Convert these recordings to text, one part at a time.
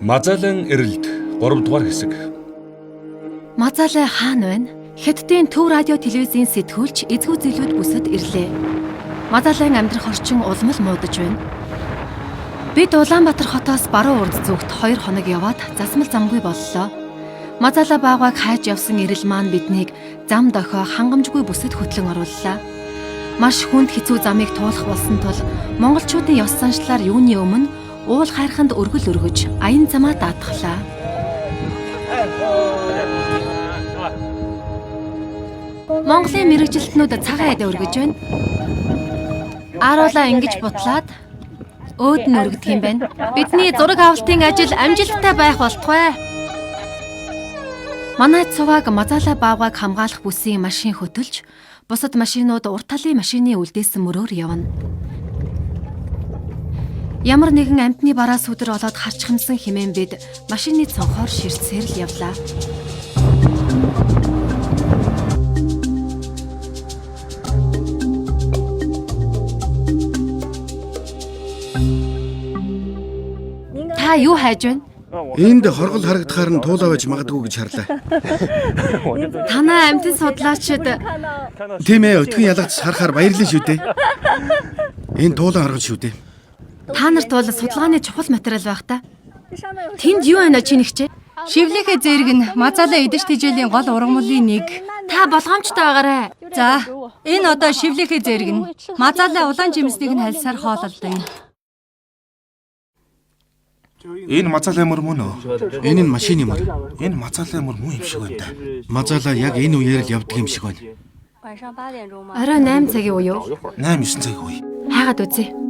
Мазалын эрэлд 3 дугаар хэсэг. Мазалай хаана байна? Хятадын Төв радио телевизийн сэтгүүлч эзгүй зэлүүд бүсэд ирлээ. Мазалайн амьдрах орчин улмал муудаж байна. Бид Улаанбаатар хотоос баруун урд зүгт 2 хоног яваад засмал замгүй боллоо. Мазалай баагааг хайж явсан ирэл маань биднийг зам дохио хангамжгүй бүсэд хөтлөн орууллаа. Маш хүнд хэцүү замыг туулах болсон тул монголчуудын ёс заншлаар юуны өмнө уул хайрханд өргөл өргөж аян замаа даатгалаа. Монголын мэрэгжилтнүүд цагаан эдэ өргөж байна. Ааруулаа ингэж бутлаад өөд нь өргөдөг юм байна. Бидний зураг авалтын ажил амжилттай байх болтугай. Манай цуваг Мазалай баагааг хамгаалах бүсийн машин хөтөлж, бусад машинууд урт талын машины үлдээсэн мөрөөр явна. Ямар нэгэн амтны бараас өдөр олоод харчхамсан хэмээн бид машины цонхоор ширцээр л явлаа. Та юу хайж байна? Энд хоргол харагдахаар нь туулаа байж магадгүй гэж харлаа. Танаа амтын судлаачид Тийм ээ, өтгөн ялгаж харахаар баярлалаа шүү дээ. Энэ туулаа хоргол шүү дээ. та нарт бол судалгааны чухал материал байх та. Тэнд юу байна чи нэгчээ? Шивлэхэ зэрэг нь Мазалай эдэш тижээлийн гол ургамлын нэг. Та болгоомжтой байгаарай. За, энэ одоо шивлэхэ зэрэг нь Мазалай улаан жимснийг нь хальсаар хоололдог юм. Энэ Мазалай мөр мөн үү? Энэ нь машины мөр. Энэ Мазалай мөр мөн юм шиг байна да. Мазалай яг энэ үеэр л явдаг юм шиг байна. Орой 8 цагийн үе юу? 8-9 цагийн үе. Хайгаад үзье.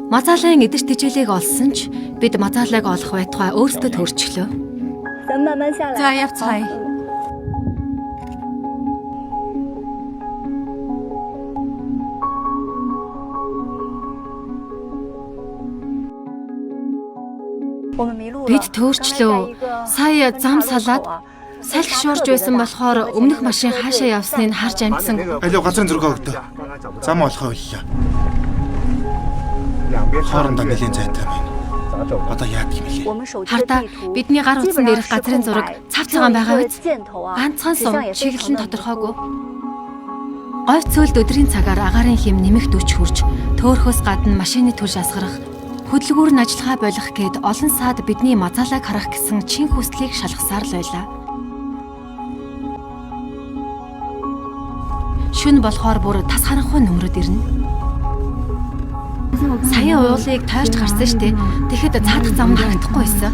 Мазалайн эдэш тижээлийг олсон ч бид Мазалайг олох байтугай өөрсдөө төрчихлөө. За, явцгаая. Бид төөрчлөө. Сая зам салаад салхи шуурж байсан болохоор өмнөх машин хаашаа явсныг харж амжсан. Алив газрын зураг өгдөө. Зам олохоо боллоо. Хоорондоо нэлийн зайтай байна. Одоо яад юм бэ? Хардаа бидний гар утсан дээрх газрын зураг цав цагаан байгаа биз? Ганцхан сум чиглэл нь тодорхойгүй. Говь цөлд өдрийн цагаар агаарын хэм нэмэгт өч хурж, төөрхөөс гадна машины түлж асгарах, хөдөлгүүр нь ажиллагаа болох гээд олон саад бидний Мазалайг харах гэсэн чин хүслийг шалгасаар л байлаа. Шүн болохоор бүр тас харанхуй нөмрөд ирнэ. Саяын уулыг тойрч гарсан штэ. Тэгэхэд цаадах зам харагдахгүй байсан.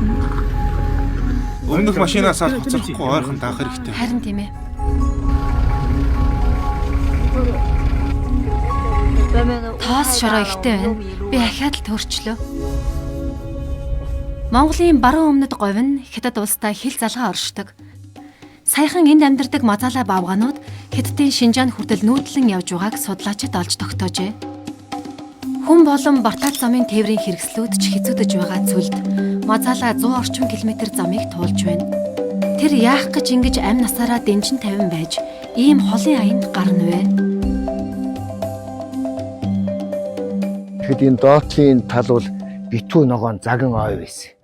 Өмнөх машинаас хоцрохгүй ойрхон даах хэрэгтэй. Харин тийм ээ. Тоос шороо ихтэй байна. Би ахаад л төрчлөө. Монголын баруун өмнөд говь нь Хятад улстай хил залгаа оршдог. Саяхан энд амьдардаг Мазалай баавганууд Хятадын Шинжаан хүртэл нүүдлэн явж байгааг судлаачид олж тогтоожээ. Хүн болон Бартал замын тээврийн хэрэгслүүд ч хэцүүдэж байгаа цүлд Мазалай 100 орчим километр замыг туулж байна. Тэр яах гэж ингэж амь насаараа дэнжин тавин байж ийм холын аянд гарна вэ? Тэгэхэд энэ доотлын тал бол битүү ногоон заган ой байсан.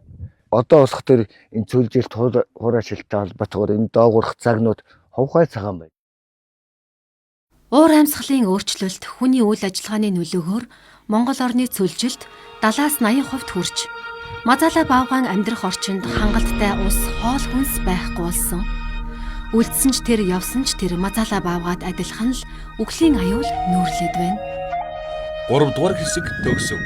Одоо болох төр энэ цөлжилт хуурай шилтэй холбоотойгоор энэ доогуурх загнууд хувхай цагаан байна. Уур амьсгалын өөрчлөлт хүний үйл ажиллагааны нөлөөгөөр Монгол орны цөлжилт 70-80% хүрч Мазалай баавган амьдрах орчинд хангалттай ус, хоол хүнс байхгүй болсон. Үлдсэн ч тэр, явсан ч тэр Мазалай баавгаад адилхан л үхлийн аюул нүүрлээд байна. 3 дугаар хэсэг төгсөв.